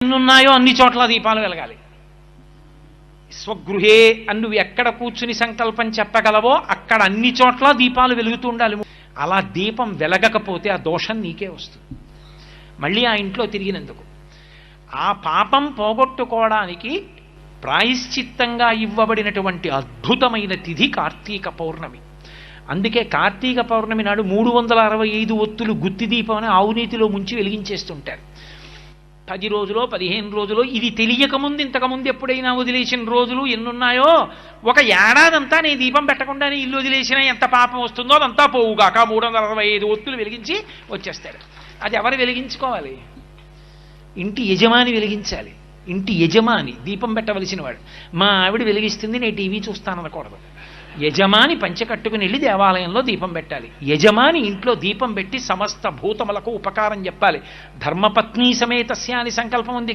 ఎన్నున్నాయో అన్ని చోట్ల దీపాలు వెలగాలి. స్వగృహే అని నువ్వు ఎక్కడ కూర్చుని సంకల్పం చెప్పగలవో అక్కడ అన్ని చోట్ల దీపాలు వెలుగుతూ ఉండాలి. అలా దీపం వెలగకపోతే ఆ దోషం నీకే వస్తుంది, మళ్ళీ ఆ ఇంట్లో తిరిగినందుకు. ఆ పాపం పోగొట్టుకోవడానికి ప్రాయశ్చిత్తంగా ఇవ్వబడినటువంటి అద్భుతమైన తిథి కార్తీక పౌర్ణమి. అందుకే కార్తీక పౌర్ణమి నాడు 365 ఒత్తులు గుత్తి దీపం అని ఆవునీతిలో ముంచి వెలిగించేస్తుంటారు. 10 రోజులో 15 రోజులో ఇది తెలియకముందు ఇంతకుముందు ఎప్పుడైనా వదిలేసిన రోజులు ఎన్నున్నాయో, ఒక ఏడాదంతా నేను దీపం పెట్టకుండానే ఇల్లు వదిలేసినా ఎంత పాపం వస్తుందో అదంతా పోవుగాక 365 ఒత్తులు వెలిగించి వచ్చేస్తాడు. అది ఎవరు వెలిగించుకోవాలి? ఇంటి యజమాని వెలిగించాలి. ఇంటి యజమాని దీపం పెట్టవలసిన వాడు. మా ఆవిడ వెలిగిస్తుంది నేను టీవీ చూస్తాననకూడదు. యజమాని పంచె కట్టుకుని వెళ్ళి దేవాలయంలో దీపం పెట్టాలి. యజమాని ఇంట్లో దీపం పెట్టి సమస్త భూతములకు ఉపకారం చెప్పాలి. ధర్మపత్ని సమేతస్య అని సంకల్పం ఉంది.